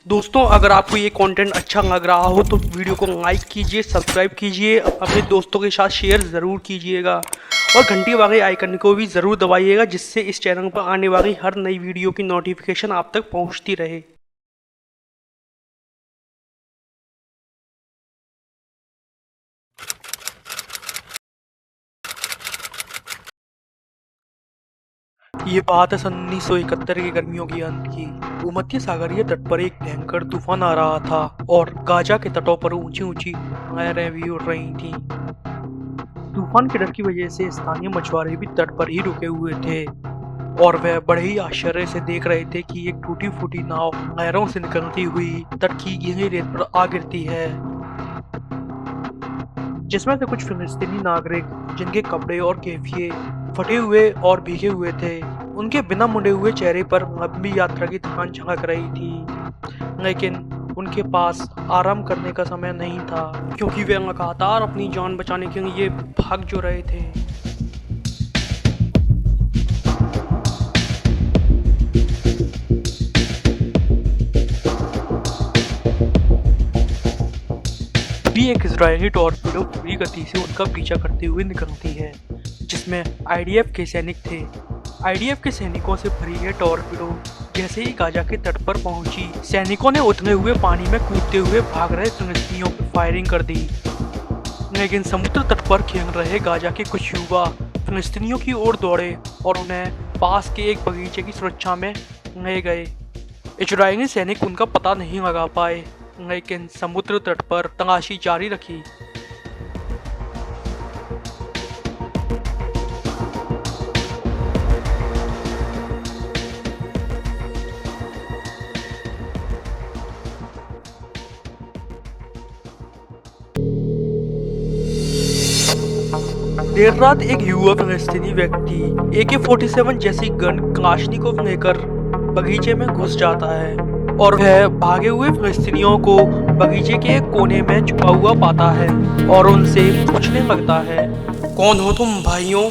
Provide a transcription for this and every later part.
दोस्तों, अगर आपको ये कंटेंट अच्छा लग रहा हो तो वीडियो को लाइक कीजिए, सब्सक्राइब कीजिए, अपने दोस्तों के साथ शेयर ज़रूर कीजिएगा और घंटी वाले आइकन को भी ज़रूर दबाइएगा, जिससे इस चैनल पर आने वाली हर नई वीडियो की नोटिफिकेशन आप तक पहुंचती रहे। ये बात है सन 1971 की गर्मियों की अंत की। भूमध्य सागरीय तट पर एक भयंकर तूफान आ रहा था और गाजा के तटों पर ऊंची ऊंची लहरें भी उड़ रही थीं। तूफान के डर की वजह से स्थानीय मछुआरे भी तट पर ही रुके हुए थे और वह बड़े ही आश्चर्य से देख रहे थे कि एक टूटी फूटी नाव लहरों से निकलती हुई तट की गीली रेत पर आ गिरती है, जिसमें से कुछ फिलिस्तीनी नागरिक जिनके कपड़े और कैफिये फटे हुए और भीगे हुए थे, उनके बिना मुड़े हुए चेहरे पर लंबी यात्रा की थकान झलक रही थी। लेकिन उनके पास आराम करने का समय नहीं था, क्योंकि वे लगातार अपनी जान बचाने के लिए भाग जो रहे थे। भी एक इजरायली टॉर्पीडो पूरी गति से उनका पीछा करते हुए निकलती है, जिसमें आईडीएफ के सैनिक थे। आईडीएफ के सैनिकों से भरी यह टॉर्पीडो जैसे ही गाजा के तट पर पहुंची, सैनिकों ने उतने हुए पानी में कूदते हुए भाग रहे फिलिस्तीनियों पर फायरिंग कर दी। लेकिन समुद्र तट पर खेल रहे गाजा के कुछ युवा फिलिस्तीनियों की ओर दौड़े और उन्हें पास के एक बगीचे की सुरक्षा में ले गए। इजरायली सैनिक उनका पता नहीं लगा पाए, लेकिन समुद्र तट पर तलाशी जारी रखी। देर रात एक युवा फिलिस्तीनी व्यक्ति AK-47 जैसी गन क्लाशनिकोव लेकर बगीचे में घुस जाता है और वह भागे हुए फिलिस्तीनियों को बगीचे के एक कोने में छुपा हुआ पाता है और उनसे पूछने लगता है, कौन हो तुम भाइयों?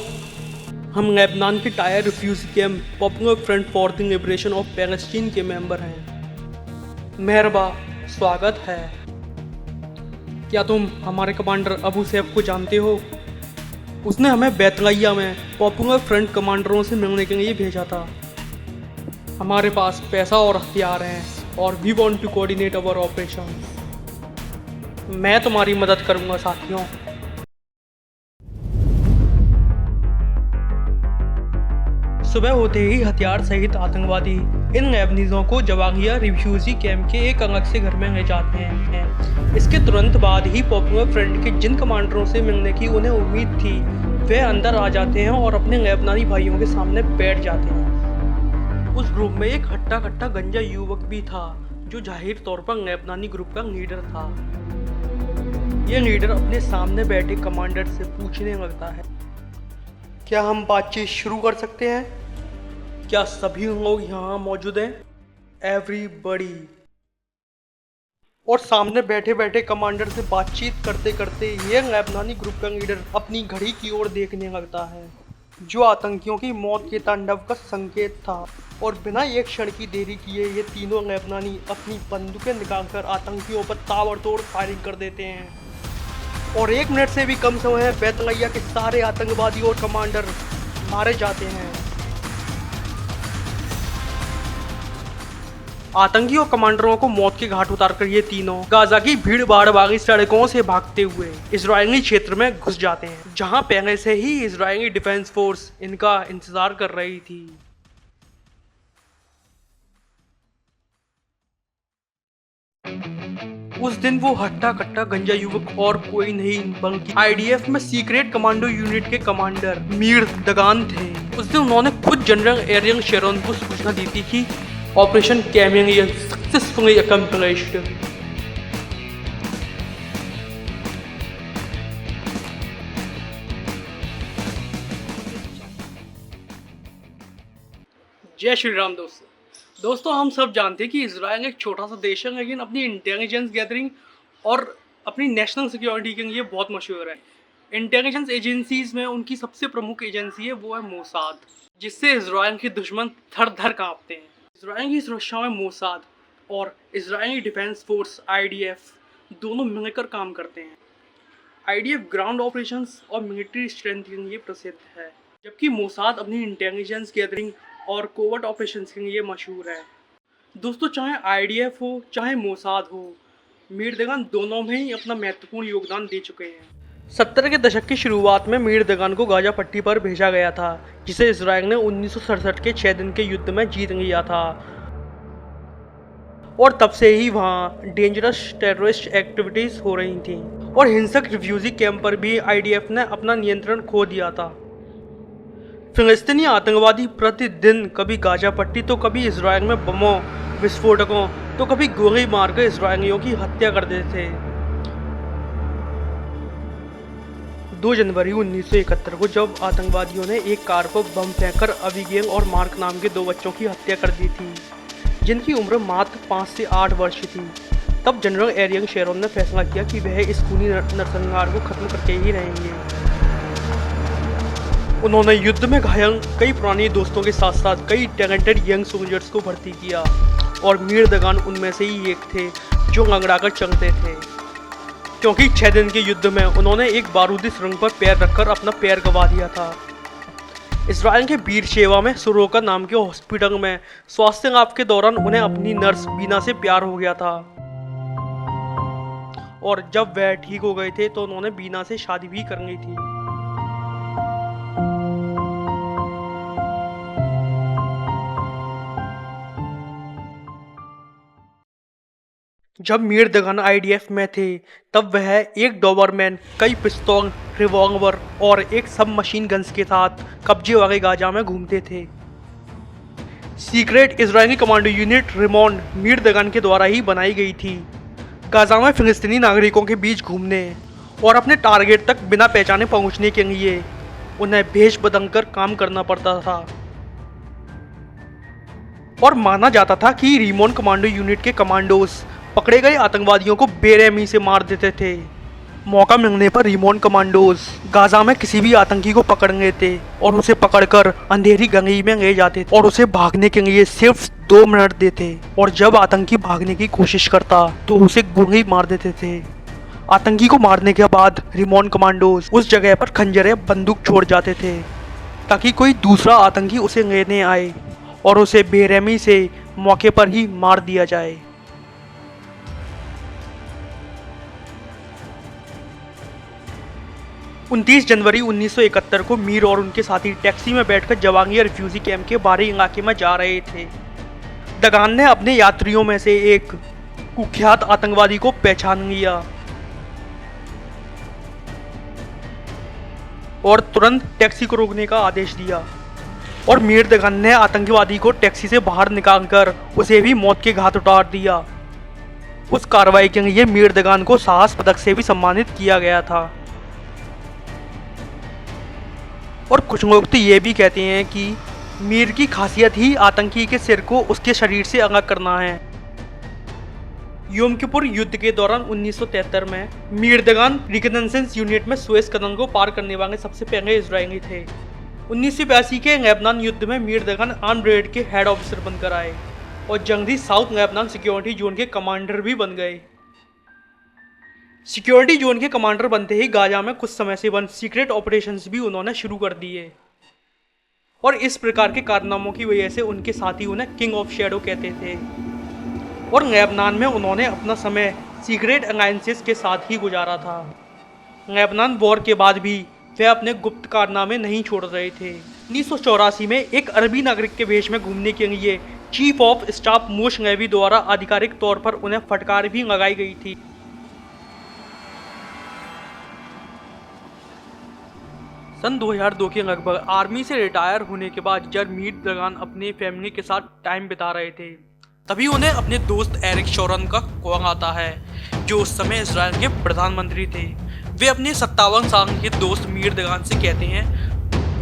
हम लेबनान के tyre refugee camp popular front for the liberation of Palestine के मेंबर हैं। मेहरबा, स्वागत है। क्या तुम हमारे कमांडर अबू सैफ को जानते हो? उसने हमें बैतलैया में पॉपुलर फ्रंट कमांडरों से मिलने के लिए भेजा था। हमारे पास पैसा और हथियार हैं और we want to coordinate our operation. मैं तुम्हारी मदद करूंगा साथियों। सुबह होते ही हथियार सहित आतंकवादी इन लेबनीजों को जवागिया रिफ्यूजी कैंप के एक अलग से घर में ले जाते हैं। इसके तुरंत बाद ही पॉपुलर फ्रंट के जिन कमांडरों से मिलने की उन्हें उम्मीद थी, वे अंदर आ जाते हैं और अपने लेबनानी भाइयों के सामने बैठ जाते हैं। उस ग्रुप में एक हट्टा कट्टा गंजा युवक भी था, जो जाहिर तौर पर लेबनानी ग्रुप का लीडर था। यह लीडर अपने सामने बैठे कमांडर से पूछने लगता है, क्या हम बातचीत शुरू कर सकते हैं? क्या सभी लोग यहाँ मौजूद हैं? एवरीबडी। और सामने बैठे बैठे कमांडर से बातचीत करते करते ये लेबनानी ग्रुप का लीडर अपनी घड़ी की ओर देखने लगता है, जो आतंकियों की मौत के तांडव का संकेत था। और बिना एक क्षण की देरी किए ये तीनों लेबनानी अपनी बंदूकें निकालकर आतंकियों पर ताबड़तोड़ फायरिंग कर देते हैं और 1 मिनट से भी कम समय में बैतलैया के सारे आतंकवादी और कमांडर मारे जाते हैं। आतंकी और कमांडरों को मौत के घाट उतारकर ये तीनों गाजा की भीड़ भाड़ वाली सड़कों से भागते हुए इजरायली क्षेत्र में घुस जाते हैं, जहां पहले से ही इजरायली डिफेंस फोर्स इनका इंतजार कर रही थी। उस दिन वो हट्टा कट्टा गंजा युवक और कोई नहीं बल्कि आईडीएफ में सीक्रेट कमांडो यूनिट के कमांडर मीर दगान थे। उस दिन उन्होंने खुद जनरल एरियल शेरोन को सूचना दी थी कि ऑपरेशन कैमेलियन सक्सेसफुली अकम्प्लिश्ड। जय श्री राम दोस्तों, हम सब जानते हैं कि इजराइल एक छोटा सा देश है, लेकिन अपनी इंटेलिजेंस गैदरिंग और अपनी नेशनल सिक्योरिटी के लिए बहुत मशहूर है। इंटेलिजेंस एजेंसीज में उनकी सबसे प्रमुख एजेंसी है वो है मोसाद, जिससे इजराइल के दुश्मन थर थर कांपते हैं। इजराइल की सुरक्षा में मोसाद और इजरायली डिफेंस फोर्स IDF दोनों मिलकर काम करते हैं। IDF ग्राउंड ऑपरेशंस और मिलिट्री स्ट्रेंथ के लिए प्रसिद्ध है, जबकि मोसाद अपनी इंटेलिजेंस गैदरिंग और कोवर्ट ऑपरेशंस के लिए मशहूर है। दोस्तों, चाहे IDF हो चाहे मोसाद हो, मीर दगान दोनों में ही अपना महत्वपूर्ण योगदान दे चुके हैं। 70 के दशक की शुरुआत में मीर दगान को गाजा पट्टी पर भेजा गया था, जिसे इसराइल ने 1967 के 6 दिन के युद्ध में जीत लिया था, और तब से ही वहाँ डेंजरस टेररिस्ट एक्टिविटीज़ हो रही थी और हिंसक रिफ्यूजी कैंप पर भी IDF ने अपना नियंत्रण खो दिया था। फिलिस्तीनी आतंकवादी प्रतिदिन कभी गाजा पट्टी तो कभी इसराइल में बमों, विस्फोटकों तो कभी गोली मारकर इसराइलियों की हत्या कर देते थे। 2 जनवरी 1971 को जब आतंकवादियों ने एक कार पर बम फेंककर अबिगेल और मार्क नाम के 2 बच्चों की हत्या कर दी थी, जिनकी उम्र मात्र 5 से 8 वर्ष थी, तब जनरल एरियल शेरोन ने फैसला किया कि वह इस खूनी नरसंहार को खत्म करके ही रहेंगे। उन्होंने युद्ध में घायल कई पुराने दोस्तों के साथ साथ कई टैलेंटेड यंग सोल्जर्स को भर्ती किया, और मीर दगान उनमें से ही एक थे जो लंगड़ाकर चलते थे, क्योंकि 6 दिन के युद्ध में उन्होंने एक बारूदी सुरंग पर पैर रखकर अपना पैर गंवा दिया था। इसराइल के बीर शेवा में सुरोका नाम के हॉस्पिटल में स्वास्थ्य लाभ के दौरान उन्हें अपनी नर्स बीना से प्यार हो गया था, और जब वह ठीक हो गए थे तो उन्होंने बीना से शादी भी कर ली थी। जब मीर दगान IDF में थे तब वह एक डॉबरमैन, कई पिस्तौल, रिवॉल्वर और एक सब मशीन गन्स के साथ कब्जे वाले गाजा में घूमते थे। Secret Israeli commando unit Raymond Meir Dagan के द्वारा ही बनाई गई थी। गाजा में फिलिस्तीनी नागरिकों के बीच घूमने और अपने टारगेट तक बिना पहचाने पहुंचने के लिए उन्हें भेष बदलकर काम करना पड़ता था, और माना जाता था कि रिमोंड कमांडो यूनिट के कमांडोज पकड़े गए आतंकवादियों को बेरहमी से मार देते थे। मौका मिलने पर रिमोंड कमांडोज गाजा में किसी भी आतंकी को पकड़ लेते और उसे पकड़कर अंधेरी गली में ले जाते और उसे भागने के लिए सिर्फ 2 मिनट देते, और जब आतंकी भागने की कोशिश करता तो उसे गोली मार देते थे। आतंकी को मारने के बाद रिमोंड कमांडोज उस जगह पर खंजर या बंदूक छोड़ जाते थे ताकि कोई दूसरा आतंकी उसे लेने आए और उसे बेरहमी से मौके पर ही मार दिया जाए। उनतीस जनवरी 1971 को मीर और उनके साथी टैक्सी में बैठकर जवांगिया रिफ्यूजी कैंप के बाहरी इलाके में जा रहे थे। दगान ने अपने यात्रियों में से एक कुख्यात आतंकवादी को पहचान लिया और तुरंत टैक्सी को रोकने का आदेश दिया, और मीर दगान ने आतंकवादी को टैक्सी से बाहर निकालकर उसे भी मौत के घाट उतार दिया। उस कार्रवाई के लिए मीर दगान को साहस पदक से भी सम्मानित किया गया था। और कुछ लोग तो ये भी कहते हैं कि मीर की खासियत ही आतंकी के सिर को उसके शरीर से अलग करना है। योम किपुर युद्ध के दौरान 1973 में मीर दगान रिकनेसेंस यूनिट में सुएज कनाल को पार करने वाले सबसे पहले इजरायली थे। 1982 के लेबनान युद्ध में मीर दगान आर्म ब्रिगेड के हेड ऑफिसर बनकर आए और जल्दी साउथ लेबनान सिक्योरिटी जोन के कमांडर भी बन गए। सिक्योरिटी जोन के कमांडर बनते ही गाजा में कुछ समय से बंद सीक्रेट ऑपरेशंस भी उन्होंने शुरू कर दिए, और इस प्रकार के कारनामों की वजह से उनके साथी उन्हें किंग ऑफ शैडो कहते थे। और लेबनान में उन्होंने अपना समय सीक्रेट अलायंसेस के साथ ही गुजारा था। लेबनान वॉर के बाद भी वे अपने गुप्त कारनामे नहीं छोड़ रहे थे। 1984 में एक अरबी नागरिक के वेश में घूमने के लिए चीफ ऑफ स्टाफ मोश लेवी द्वारा आधिकारिक तौर पर उन्हें फटकार भी लगाई गई थी। सन 2002 के लगभग आर्मी से रिटायर होने के बाद जब मीर दगान अपने फैमिली के साथ टाइम बिता रहे थे, तभी उन्हें अपने दोस्त एरिक शोरन का कॉल आता है, जो उस समय इसराइल के प्रधानमंत्री थे। वे अपने 57 साल के दोस्त मीर दगान से कहते हैं,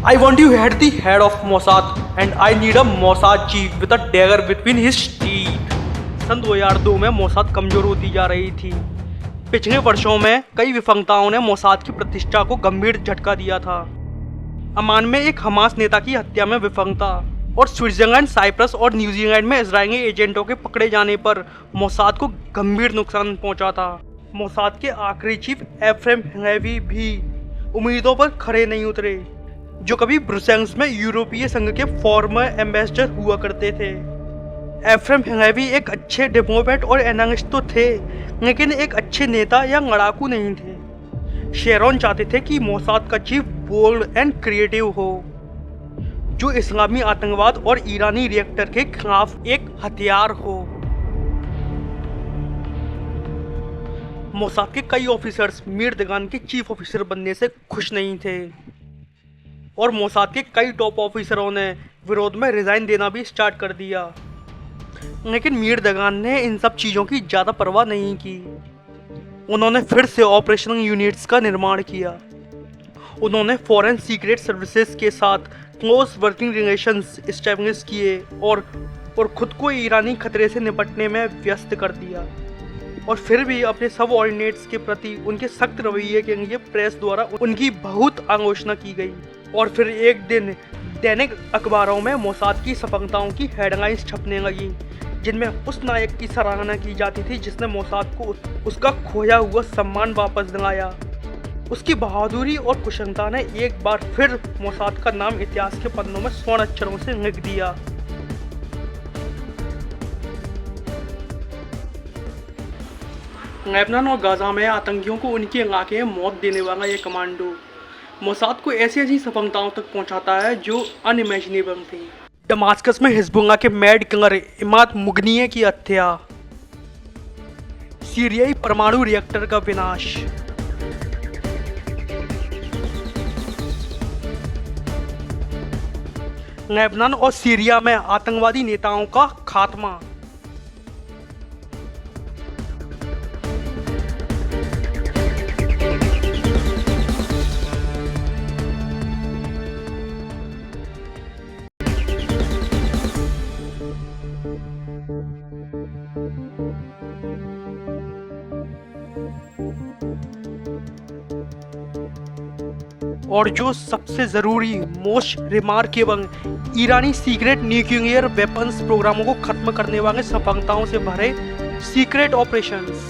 I want you head the head of Mossad and I need a Mossad chief with a dagger between his teeth. सन 2002 में मोसाद कमजोर होती जा रही थी। पिछले वर्षों में कई विफलताओं ने मोसाद की प्रतिष्ठा को गंभीर झटका दिया था। अमान में एक हमास नेता की हत्या में विफलता और स्विट्जरलैंड, साइप्रस और न्यूजीलैंड में इजरायली एजेंटों के पकड़े जाने पर मोसाद को गंभीर नुकसान पहुंचा था। मोसाद के आखिरी चीफ एफ्रेम हैवी भी उम्मीदों पर खरे नहीं उतरे, जो कभी ब्रुसेल्स में यूरोपीय संघ के फॉर्मर एम्बेसडर हुआ करते थे। एफ्रेम हैवी एक अच्छे डिप्लोमेट और एनालिस्ट तो थे, लेकिन एक अच्छे नेता या लड़ाकू नहीं थे। शेरॉन चाहते थे कि मोसाद का चीफ बोल्ड एंड क्रिएटिव हो, जो इस्लामी आतंकवाद और ईरानी रिएक्टर के खिलाफ एक हथियार हो। मोसाद के कई ऑफिसर्स मीर दगान के चीफ ऑफिसर बनने से खुश नहीं थे और मोसाद के कई टॉप ऑफिसरों ने विरोध में रिजाइन देना भी स्टार्ट कर दिया। लेकिन मीर दगान ने इन सब चीज़ों की ज़्यादा परवाह नहीं की। उन्होंने फिर से ऑपरेशनल यूनिट्स का निर्माण किया। उन्होंने फॉरेन सीक्रेट सर्विसेज के साथ क्लोज वर्किंग रिलेशंस इस्टेब्लिश किए और खुद को ईरानी खतरे से निपटने में व्यस्त कर दिया। और फिर भी अपने सबऑर्डिनेट्स के प्रति उनके सख्त रवैये के लिए प्रेस द्वारा उनकी बहुत आलोचना की गई। और फिर एक दिन दैनिक अखबारों में मोसाद की सफलताओं की हेडलाइंस छपने लगी, जिनमें उस नायक की सराहना की जाती थी जिसने मोसाद को उसका खोया हुआ सम्मान वापस दिलाया। उसकी बहादुरी और कुशलता ने एक बार फिर मोसाद का नाम इतिहास के पन्नों में स्वर्ण अक्षरों से लिख दिया। लेबनान और गाजा में आतंकियों को उनके इलाके में मौत देने वाला ये कमांडो मोसाद को ऐसी ऐसी सफलताओं तक पहुंचाता है जो अनइमेजिनेबल थी। दमास्कस में हिजबुल्लाह के मैड किलर इमाद मुगनिये की हत्या, सीरियाई परमाणु रिएक्टर का विनाश, लेबनान और सीरिया में आतंकवादी नेताओं का खात्मा। और जो सबसे ज़रूरी मोस्ट रिमार्केबल, ईरानी सीक्रेट न्यूक्लियर वेपन्स प्रोग्रामों को खत्म करने वाले सफलताओं से भरे सीक्रेट ऑपरेशंस।